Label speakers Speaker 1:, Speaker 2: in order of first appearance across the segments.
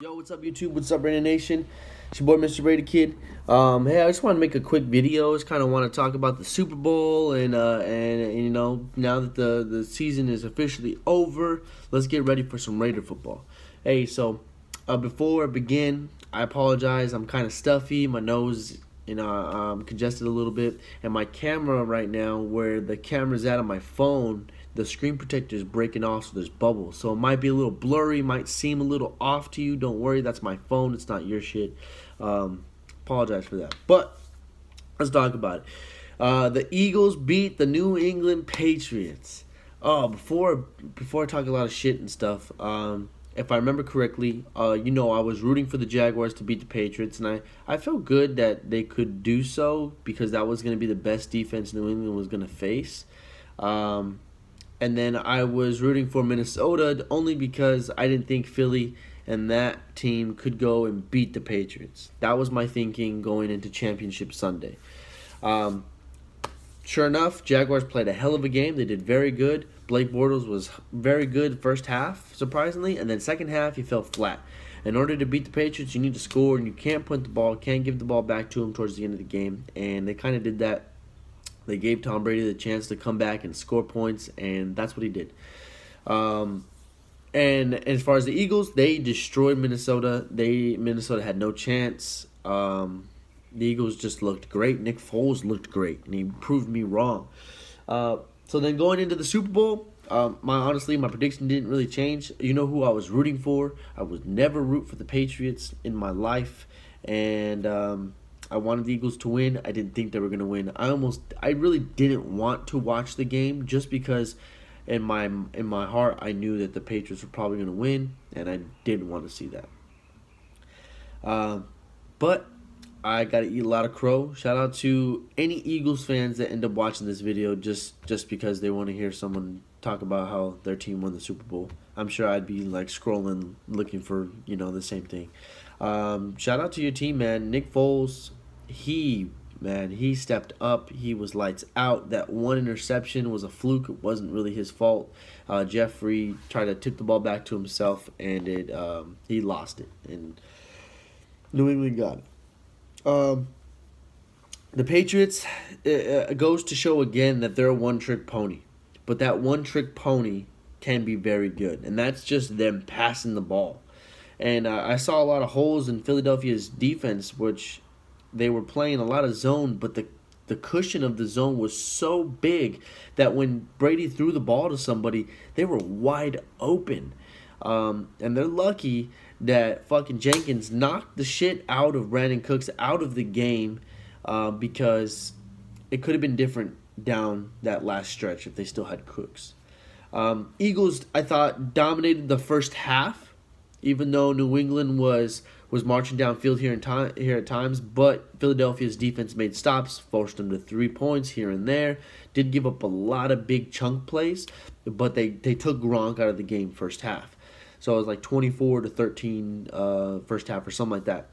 Speaker 1: Yo, what's up YouTube? What's up Raider Nation? It's your boy Mr. Raider Kid. Hey, I just want to make a quick video. Just kind of want to talk about the Super Bowl and you know, now that the season is officially over, let's get ready for some Raider football. Hey, so before I begin, I apologize. I'm kind of stuffy. My nose, congested a little bit, and my camera right now, where the camera's at on my phone, the screen protector is breaking off, so there's bubbles. So it might be a little blurry, might seem a little off to you. Don't worry, that's my phone. It's not your shit. Apologize for that. But let's talk about it. The Eagles beat the New England Patriots. Oh, before I talk a lot of shit and stuff, if I remember correctly, I was rooting for the Jaguars to beat the Patriots, and I felt good that they could do so because that was going to be the best defense New England was going to face. And then I was rooting for Minnesota only because I didn't think Philly and that team could go and beat the Patriots. That was my thinking going into Championship Sunday. Sure enough, Jaguars played a hell of a game. They did very good. Blake Bortles was very good first half, surprisingly, and then second half he fell flat. In order to beat the Patriots, you need to score, and you can't punt the ball, can't give the ball back to them towards the end of the game, and they kind of did that. They gave Tom Brady the chance to come back and score points, and that's what he did. And as far as the Eagles, they destroyed Minnesota. Minnesota had no chance. The Eagles just looked great. Nick Foles looked great, and he proved me wrong. So then going into the Super Bowl, honestly, my prediction didn't really change. You know who I was rooting for? I would never root for the Patriots in my life, and I wanted the Eagles to win. I didn't think they were going to win. I really didn't want to watch the game just because in my heart I knew that the Patriots were probably going to win, and I didn't want to see that. But I got to eat a lot of crow. Shout out to any Eagles fans that end up watching this video just because they want to hear someone talk about how their team won the Super Bowl. I'm sure I'd be like scrolling looking for, the same thing. Shout out to your team, man. Nick Foles, he stepped up. He was lights out. That one interception was a fluke. It wasn't really his fault. Jeffrey tried to tip the ball back to himself, and he lost it, and New England got it. The Patriots, it goes to show again that they're a one-trick pony. But that one-trick pony can be very good, and that's just them passing the ball. And I saw a lot of holes in Philadelphia's defense, which they were playing a lot of zone, but the cushion of the zone was so big that when Brady threw the ball to somebody, they were wide open. And they're lucky that fucking Jenkins knocked the shit out of Brandon Cooks out of the game because it could have been different down that last stretch if they still had Cooks. Eagles, I thought, dominated the first half, even though New England was marching downfield here at times, but Philadelphia's defense made stops, forced them to 3 points here and there, did give up a lot of big chunk plays, but they took Gronk out of the game first half. So it was like 24-13 first half or something like that.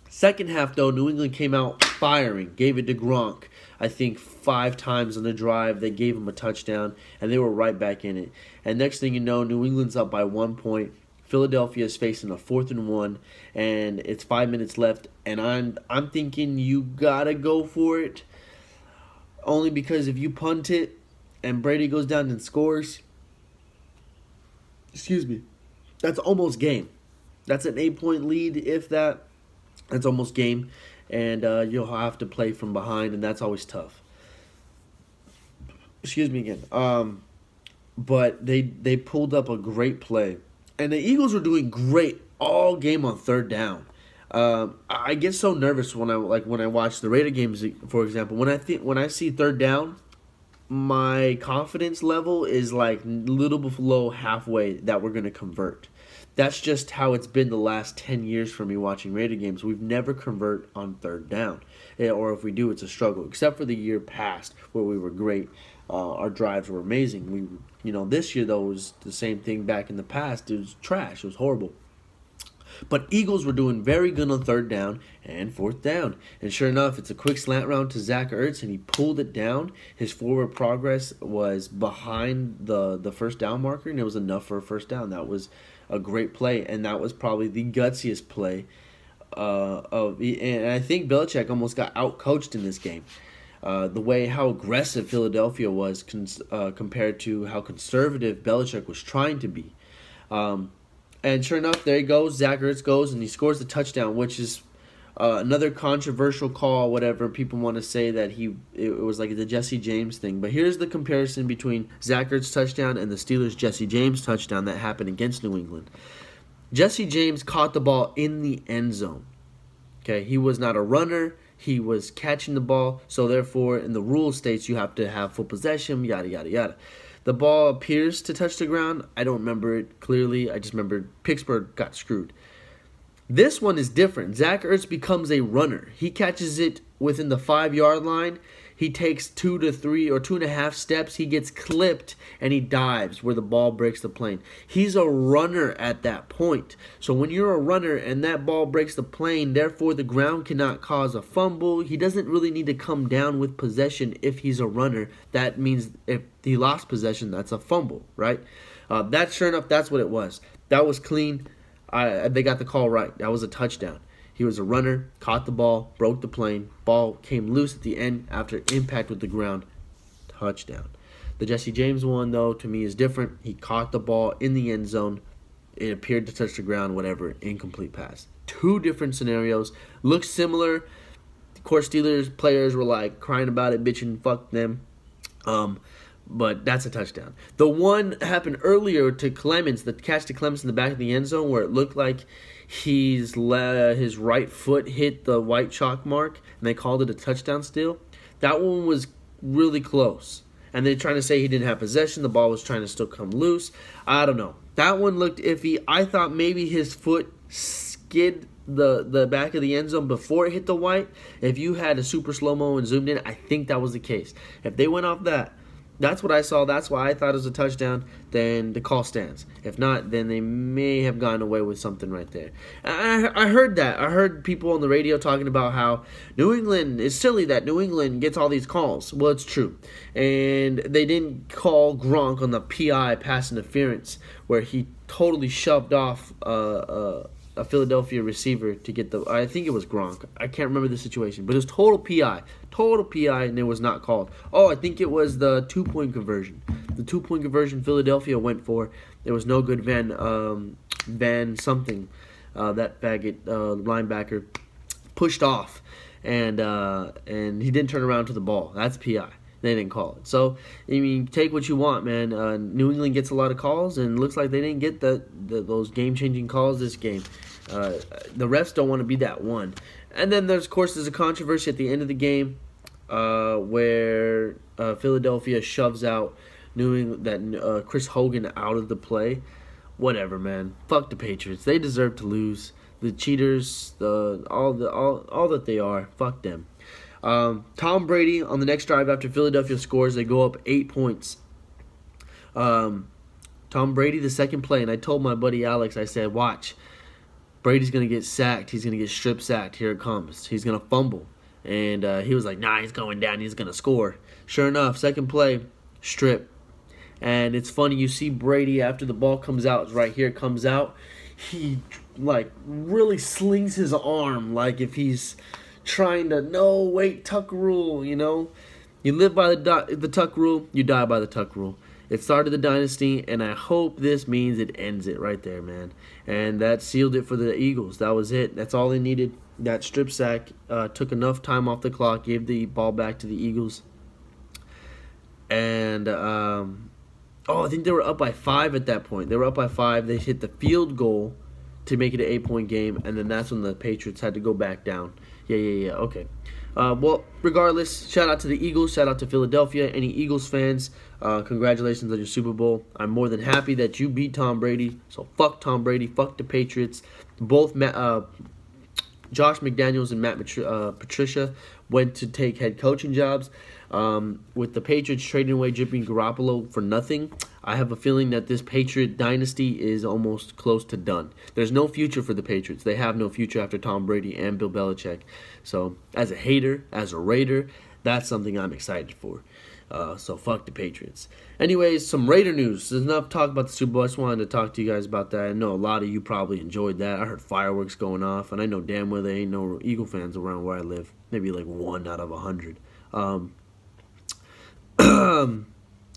Speaker 1: Second half, though, New England came out firing, gave it to Gronk, I think 5 times on the drive. They gave him a touchdown, and they were right back in it. And next thing you know, New England's up by 1 point. Philadelphia is facing a 4th and 1, and it's 5 minutes left. And I'm thinking you gotta go for it, only because if you punt it and Brady goes down and scores, that's almost game. That's an 8-point lead, if that. That's almost game, and you'll have to play from behind, and that's always tough. Excuse me again. But they pulled up a great play. And the Eagles were doing great all game on third down. I get so nervous when I watch the Raider games, for example. When I see third down, my confidence level is like a little below halfway that we're going to convert. That's just how it's been the last 10 years for me watching Raider games. We've never convert on third down. Or if we do, it's a struggle. Except for the year past where we were great. Our drives were amazing. This year, though, was the same thing back in the past. It was trash. It was horrible. But Eagles were doing very good on third down and fourth down. And sure enough, it's a quick slant round to Zach Ertz, and he pulled it down. His forward progress was behind the first down marker, and it was enough for a first down. That was a great play, and that was probably the gutsiest play and I think Belichick almost got out-coached in this game. The way how aggressive Philadelphia was compared to how conservative Belichick was trying to be. And sure enough, there he goes. Zach Ertz goes, and he scores the touchdown, which is another controversial call, whatever. People want to say that it was like the Jesse James thing. But here's the comparison between Zach Ertz' touchdown and the Steelers' Jesse James touchdown that happened against New England. Jesse James caught the ball in the end zone. Okay, he was not a runner. He was catching the ball. So therefore, in the rule states, you have to have full possession, yada, yada, yada. The ball appears to touch the ground. I don't remember it clearly. I just remember Pittsburgh got screwed. This one is different. Zach Ertz becomes a runner. He catches it within the 5-yard line. He takes 2 to 3 or 2.5 steps. He gets clipped and he dives where the ball breaks the plane. He's a runner at that point. So when you're a runner and that ball breaks the plane, therefore the ground cannot cause a fumble. He doesn't really need to come down with possession if he's a runner. That means if he lost possession, that's a fumble, right? Sure enough, that's what it was. That was clean. They got the call right. That was a touchdown. He was a runner, caught the ball, broke the plane. Ball came loose at the end after impact with the ground. Touchdown. The Jesse James one, though, to me is different. He caught the ball in the end zone. It appeared to touch the ground, whatever. Incomplete pass. Two different scenarios. Look similar. Of course, Steelers players were like crying about it, bitching, fuck them. But that's a touchdown. The one happened earlier to Clemens, the catch to Clemens in the back of the end zone where it looked like his right foot hit the white chalk mark, and they called it a touchdown still. That one was really close. And they're trying to say he didn't have possession. The ball was trying to still come loose. I don't know. That one looked iffy. I thought maybe his foot skid the back of the end zone before it hit the white. If you had a super slow-mo and zoomed in, I think that was the case. If they went off that, that's what I saw. That's why I thought it was a touchdown. Then the call stands. If not, then they may have gotten away with something right there. I heard that. I heard people on the radio talking about how New England is silly that New England gets all these calls. Well, it's true. And they didn't call Gronk on the PI pass interference where he totally shoved off a Philadelphia receiver to get I think it was Gronk. I can't remember the situation. But it was total PI, and it was not called. Oh, I think it was the 2-point conversion. The 2-point conversion Philadelphia went for. There was no good Van something, that faggot linebacker, pushed off, and he didn't turn around to the ball. That's PI. They didn't call it. So, I mean, take what you want, man. New England gets a lot of calls, and it looks like they didn't get those game-changing calls this game. The refs don't want to be that one. And then, there's a controversy at the end of the game where Philadelphia shoves out New England, Chris Hogan out of the play. Whatever, man. Fuck the Patriots. They deserve to lose. The cheaters, all that they are. Fuck them. Tom Brady on the next drive after Philadelphia scores, they go up 8 points. Tom Brady, the second play, and I told my buddy Alex, I said, watch, Brady's going to get sacked. He's going to get strip sacked. Here it comes. He's going to fumble. And he was like, nah, he's going down. He's going to score. Sure enough, second play, strip. And it's funny, you see Brady after the ball comes out, right here it comes out, he like really slings his arm like if he's trying to, tuck rule, you know. You live by the tuck rule, you die by the tuck rule. It started the dynasty, and I hope this means it ends it right there, man. And that sealed it for the Eagles. That was it. That's all they needed. That strip sack took enough time off the clock, gave the ball back to the Eagles. And, I think they were up by 5 at that point. They were up by 5. They hit the field goal to make it an 8-point game, and then that's when the Patriots had to go back down. Yeah, okay. Well, regardless, shout out to the Eagles, shout out to Philadelphia. Any Eagles fans, congratulations on your Super Bowl. I'm more than happy that you beat Tom Brady. So fuck Tom Brady, fuck the Patriots. Both Josh McDaniels and Matt Patricia went to take head coaching jobs. With the Patriots trading away Jimmy Garoppolo for nothing, I have a feeling that this Patriot dynasty is almost close to done. There's no future for the Patriots. They have no future after Tom Brady and Bill Belichick. So, as a hater, as a Raider, that's something I'm excited for. So fuck the Patriots. Anyways, some Raider news. There's enough talk about the Super Bowl. I just wanted to talk to you guys about that. I know a lot of you probably enjoyed that. I heard fireworks going off, and I know damn well there ain't no Eagle fans around where I live. Maybe like 1 out of 100.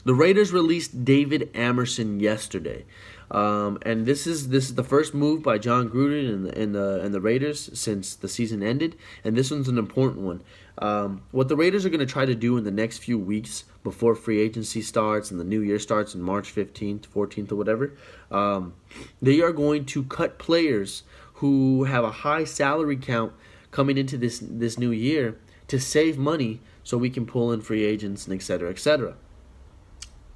Speaker 1: The Raiders released David Amerson yesterday, and this is the first move by John Gruden and the Raiders since the season ended, and this one's an important one. What the Raiders are going to try to do in the next few weeks before free agency starts and the new year starts on March 15th, 14th, or whatever, they are going to cut players who have a high salary count coming into this new year to save money so we can pull in free agents and et cetera, et cetera.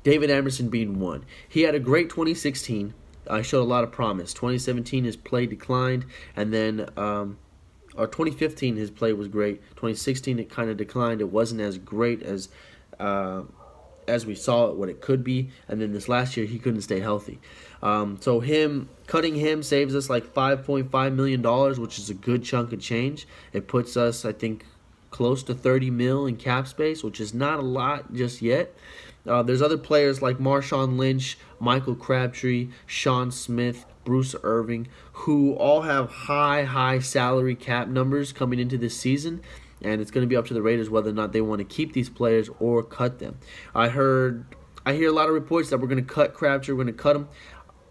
Speaker 1: David Amerson being one. He had a great 2016. Showed a lot of promise. 2017, his play declined, and then or 2015, his play was great. 2016, it kind of declined. It wasn't as great as we saw it, what it could be. And then this last year, he couldn't stay healthy. So cutting him saves us like $5.5 million, which is a good chunk of change. It puts us, I think, close to $30 million in cap space, which is not a lot just yet. There's other players like Marshawn Lynch, Michael Crabtree, Sean Smith, Bruce Irving, who all have high salary cap numbers coming into this season, and it's going to be up to the Raiders whether or not they want to keep these players or cut them. I hear a lot of reports that we're going to cut Crabtree, we're going to cut him.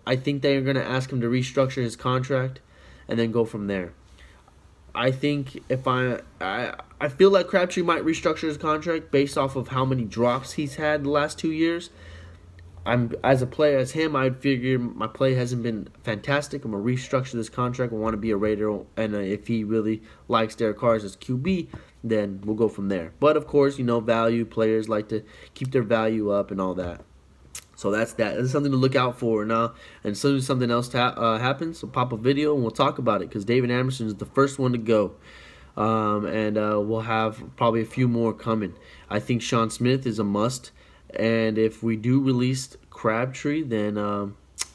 Speaker 1: I think they are going to ask him to restructure his contract and then go from there. I think I feel like Crabtree might restructure his contract based off of how many drops he's had the last 2 years. As a player as him, I'd figure my play hasn't been fantastic. I'm going to restructure this contract. I want to be a Raider, and if he really likes Derek Carr as his QB, then we'll go from there. But, of course, value players like to keep their value up and all that. So that's that. That's something to look out for now. And as soon as something else happens, we'll pop a video and we'll talk about it because David Amerson is the first one to go. And we'll have probably a few more coming. I think Sean Smith is a must. And if we do release Crabtree, then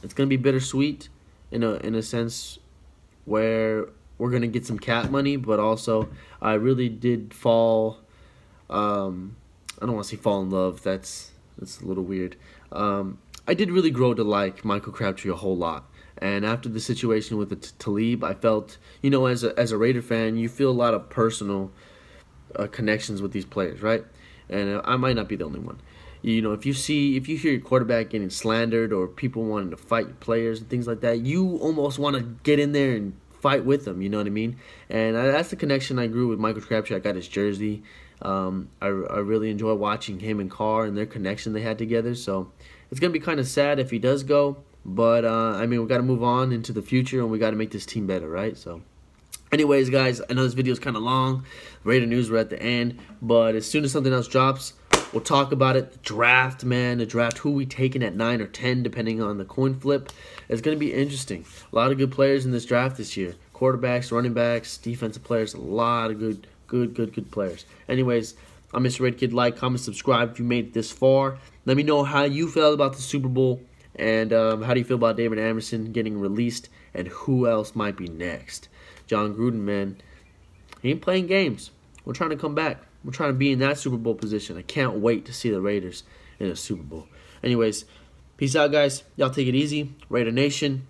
Speaker 1: it's going to be bittersweet in a sense where we're going to get some cap money. But also, I really did fall. I don't want to say fall in love. That's a little weird. I did really grow to like Michael Crabtree a whole lot. And after the situation with the Talib, I felt, as a Raider fan, you feel a lot of personal connections with these players, right? And I might not be the only one. If you hear your quarterback getting slandered or people wanting to fight players and things like that, you almost want to get in there and fight with them. You know what I mean? And that's the connection I grew with Michael Crabtree. I got his jersey. I really enjoy watching him and Carr and their connection they had together. So it's going to be kind of sad if he does go. But, we got to move on into the future, and we got to make this team better, right? So, anyways, guys, I know this video is kind of long. Raider news, we're at the end. But as soon as something else drops, we'll talk about it. The draft, man. The draft, who we taking at 9 or 10, depending on the coin flip. It's going to be interesting. A lot of good players in this draft this year. Quarterbacks, running backs, defensive players. A lot of good players. Anyways, I'm Mr. Red Kid. Like, comment, subscribe if you made it this far. Let me know how you felt about the Super Bowl. And how do you feel about David Amerson getting released? And who else might be next? John Gruden, man, he ain't playing games. We're trying to come back. We're trying to be in that Super Bowl position. I can't wait to see the Raiders in a Super Bowl. Anyways, peace out, guys. Y'all take it easy. Raider Nation.